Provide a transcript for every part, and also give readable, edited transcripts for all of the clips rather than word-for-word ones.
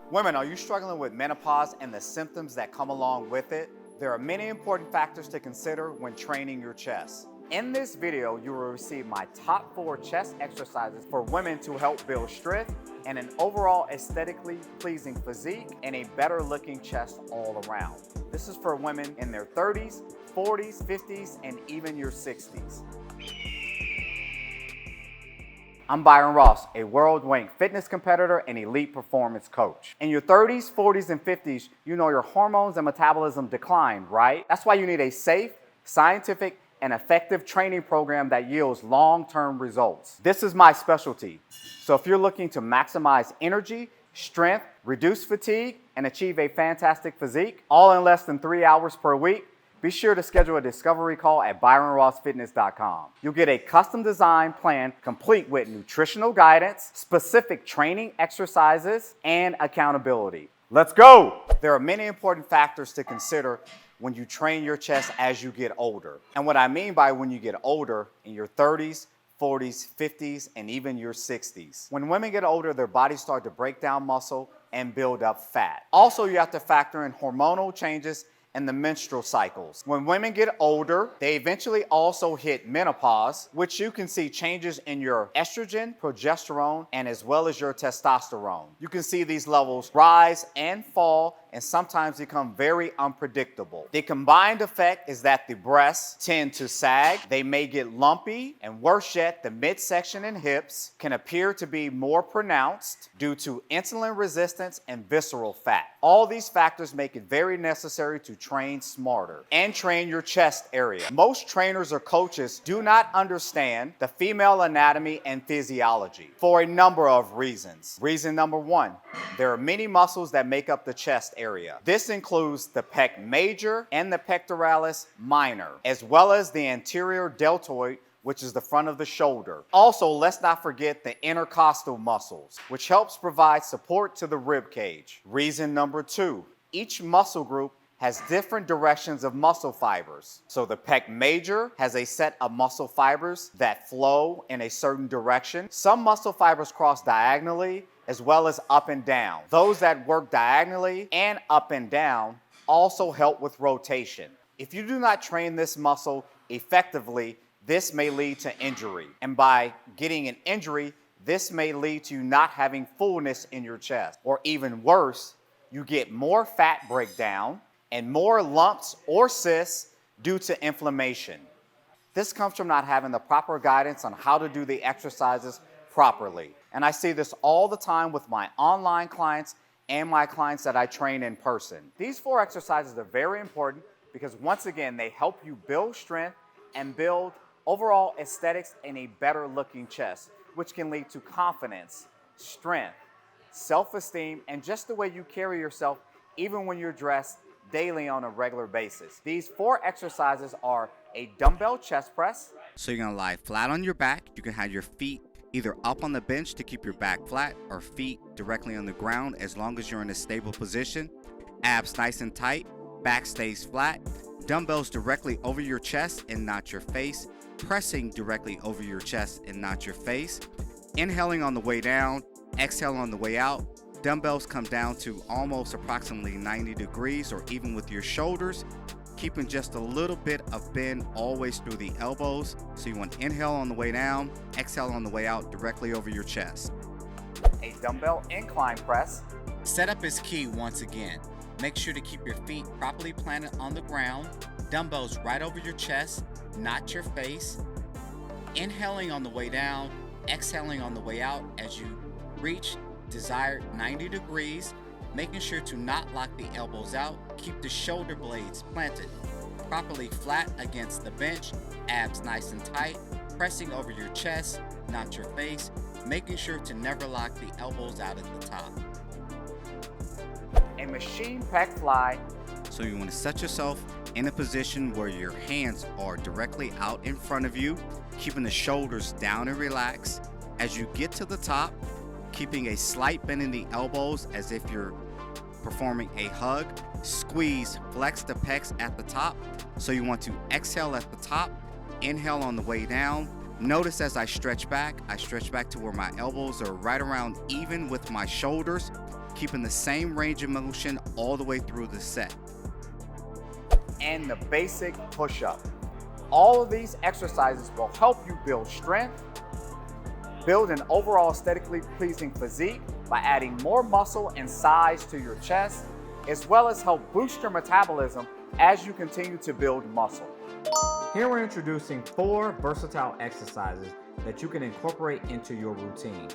Women, are you struggling with menopause and the symptoms that come along with it? There are many important factors to consider when training your chest. In this video, you will receive my top 4 chest exercises for women to help build strength and an overall aesthetically pleasing physique and a better looking chest all around. This is for women in their 30s, 40s, 50s, and even your 60s. I'm Byron Ross, a world-ranked fitness competitor and elite performance coach. In your 30s, 40s, and 50s, you know your hormones and metabolism decline, right? That's why you need a safe, scientific, and effective training program that yields long-term results. This is my specialty. So if you're looking to maximize energy, strength, reduce fatigue, and achieve a fantastic physique, all in less than 3 hours per week, be sure to schedule a discovery call at byronrossfitness.com. You'll get a custom design plan complete with nutritional guidance, specific training exercises, and accountability. Let's go! There are many important factors to consider when you train your chest as you get older. And what I mean by when you get older, in your 30s, 40s, 50s, and even your 60s. When women get older, their bodies start to break down muscle and build up fat. Also, you have to factor in hormonal changes and the menstrual cycles. When women get older, they eventually also hit menopause, which you can see changes in your estrogen, progesterone, and as well as your testosterone. You can see these levels rise and fall and sometimes become very unpredictable. The combined effect is that the breasts tend to sag, they may get lumpy, and worse yet, the midsection and hips can appear to be more pronounced due to insulin resistance and visceral fat. All these factors make it very necessary to train smarter and train your chest area. Most trainers or coaches do not understand the female anatomy and physiology for a number of reasons. Reason number 1, there are many muscles that make up the chest area. This includes the pec major and the pectoralis minor, as well as the anterior deltoid, which is the front of the shoulder. Also, let's not forget the intercostal muscles, which helps provide support to the rib cage. Reason number 2, each muscle group has different directions of muscle fibers. So the pec major has a set of muscle fibers that flow in a certain direction. Some muscle fibers cross diagonally as well as up and down. Those that work diagonally and up and down also help with rotation. If you do not train this muscle effectively, this may lead to injury. And by getting an injury, this may lead to you not having fullness in your chest. Or even worse, you get more fat breakdown and more lumps or cysts due to inflammation. This comes from not having the proper guidance on how to do the exercises properly. And I see this all the time with my online clients and my clients that I train in person. These 4 exercises are very important because once again, they help you build strength and build overall aesthetics and a better looking chest, which can lead to confidence, strength, self-esteem, and just the way you carry yourself even when you're dressed daily on a regular basis. These 4 exercises are a dumbbell chest press. So you're gonna lie flat on your back. You can have your feet either up on the bench to keep your back flat or feet directly on the ground as long as you're in a stable position. Abs nice and tight, back stays flat. Dumbbells directly over your chest and not your face. Pressing directly over your chest and not your face. Inhaling on the way down, exhale on the way out. Dumbbells come down to almost approximately 90 degrees or even with your shoulders, keeping just a little bit of bend always through the elbows. So you want to inhale on the way down, exhale on the way out directly over your chest. A dumbbell incline press. Setup is key once again. Make sure to keep your feet properly planted on the ground, dumbbells right over your chest, not your face. Inhaling on the way down, exhaling on the way out as you reach desired 90 degrees, making sure to not lock the elbows out. Keep the shoulder blades planted properly flat against the bench, abs nice and tight, pressing over your chest, not your face, making sure to never lock the elbows out at the top. A machine pec fly. So you want to set yourself in a position where your hands are directly out in front of you, keeping the shoulders down and relaxed. As you get to the top, keeping a slight bend in the elbows as if you're performing a hug. Squeeze, flex the pecs at the top. So you want to exhale at the top, inhale on the way down. Notice as I stretch back to where my elbows are right around even with my shoulders, keeping the same range of motion all the way through the set. And the basic push-up. All of these exercises will help you build strength, build an overall aesthetically pleasing physique by adding more muscle and size to your chest, as well as help boost your metabolism as you continue to build muscle. Here we're introducing 4 versatile exercises that you can incorporate into your routine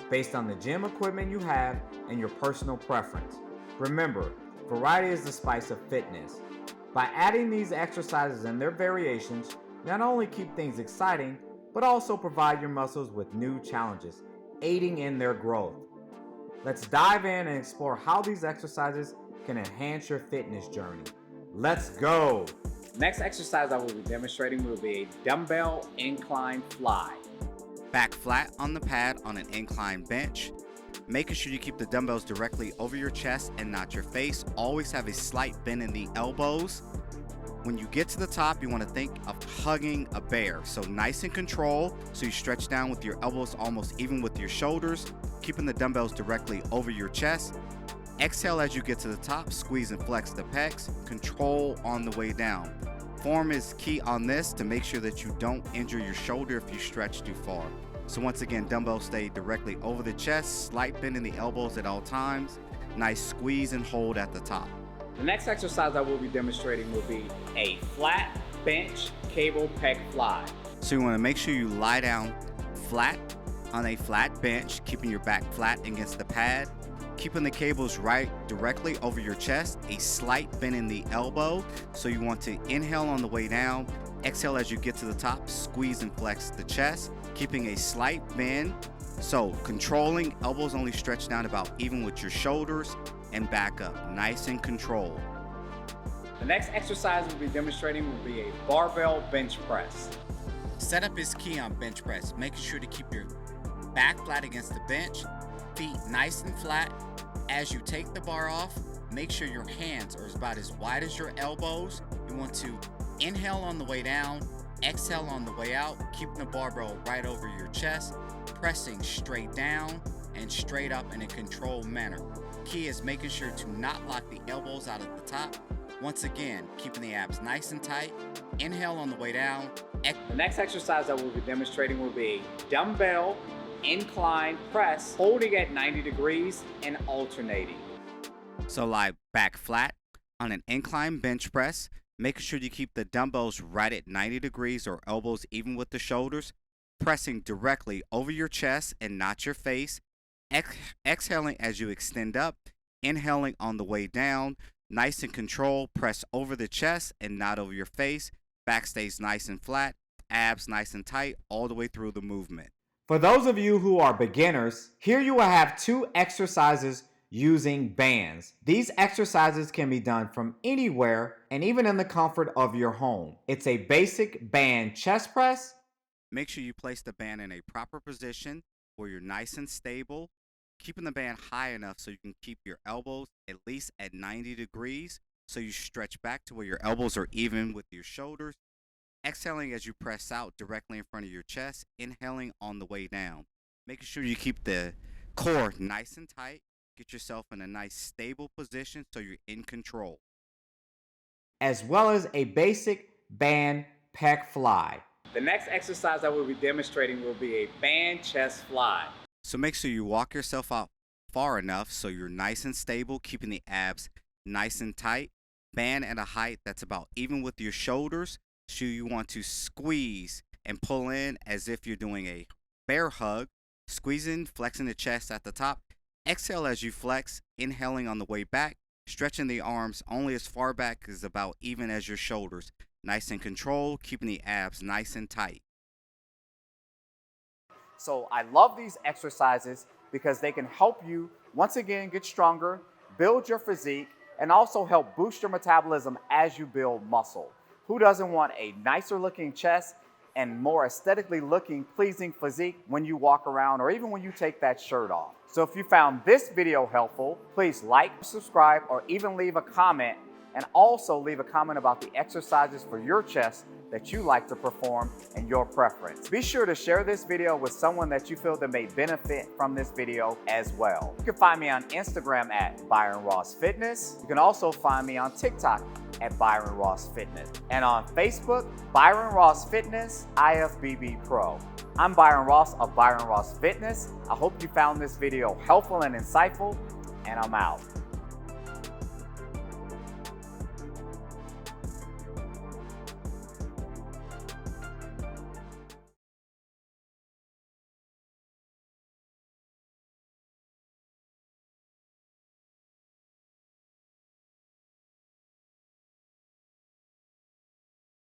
based on the gym equipment you have and your personal preference. Remember, variety is the spice of fitness. By adding these exercises and their variations, not only keep things exciting, but also provide your muscles with new challenges, aiding in their growth. Let's dive in and explore how these exercises can enhance your fitness journey. Let's go! Next exercise I will be demonstrating will be a dumbbell incline fly. Back flat on the pad on an incline bench. Making sure you keep the dumbbells directly over your chest and not your face. Always have a slight bend in the elbows. When you get to the top, you want to think of hugging a bear. So nice and control, so you stretch down with your elbows almost even with your shoulders, keeping the dumbbells directly over your chest. Exhale as you get to the top, squeeze and flex the pecs, control on the way down. Form is key on this to make sure that you don't injure your shoulder if you stretch too far. So once again, dumbbells stay directly over the chest, slight bend in the elbows at all times, nice squeeze and hold at the top. The next exercise I will be demonstrating will be a flat bench cable pec fly. So you want to make sure you lie down flat on a flat bench, keeping your back flat against the pad, keeping the cables right directly over your chest, a slight bend in the elbow. So you want to inhale on the way down, exhale as you get to the top, squeeze and flex the chest, keeping a slight bend. So controlling, elbows only stretch down about even with your shoulders, and back up, nice and controlled. The next exercise we'll be demonstrating will be a barbell bench press. Setup is key on bench press, making sure to keep your back flat against the bench, feet nice and flat. As you take the bar off, make sure your hands are about as wide as your elbows. You want to inhale on the way down, exhale on the way out, keeping the barbell right over your chest, pressing straight down and straight up in a controlled manner. Key is making sure to not lock the elbows out at the top. Once again, keeping the abs nice and tight. Inhale on the way down. The next exercise I will be demonstrating will be a dumbbell incline press, holding at 90 degrees and alternating. So lie back flat on an incline bench press, making sure you keep the dumbbells right at 90 degrees or elbows even with the shoulders, pressing directly over your chest and not your face. Exhaling as you extend up, inhaling on the way down, nice and controlled, press over the chest and not over your face. Back stays nice and flat, abs nice and tight all the way through the movement. For those of you who are beginners, here you will have 2 exercises using bands. These exercises can be done from anywhere and even in the comfort of your home. It's a basic band chest press. Make sure you place the band in a proper position where you're nice and stable, keeping the band high enough so you can keep your elbows at least at 90 degrees, so you stretch back to where your elbows are even with your shoulders. Exhaling as you press out directly in front of your chest, inhaling on the way down. Making sure you keep the core nice and tight, get yourself in a nice stable position so you're in control. As well as a basic band pec fly. The next exercise I will be demonstrating will be a band chest fly. So make sure you walk yourself out far enough so you're nice and stable, keeping the abs nice and tight. Band at a height that's about even with your shoulders. So you want to squeeze and pull in as if you're doing a bear hug. Squeezing, flexing the chest at the top. Exhale as you flex, inhaling on the way back. Stretching the arms only as far back as about even as your shoulders. Nice and controlled, keeping the abs nice and tight. So I love these exercises because they can help you, once again, get stronger, build your physique, and also help boost your metabolism as you build muscle. Who doesn't want a nicer looking chest and more aesthetically looking, pleasing physique when you walk around or even when you take that shirt off? So if you found this video helpful, please like, subscribe, or even leave a comment, and also leave a comment about the exercises for your chest that you like to perform and your preference. Be sure to share this video with someone that you feel that may benefit from this video as well. You can find me on Instagram at Byron Ross Fitness. You can also find me on TikTok at Byron Ross Fitness. And on Facebook, Byron Ross Fitness, IFBB Pro. I'm Byron Ross of Byron Ross Fitness. I hope you found this video helpful and insightful, and I'm out.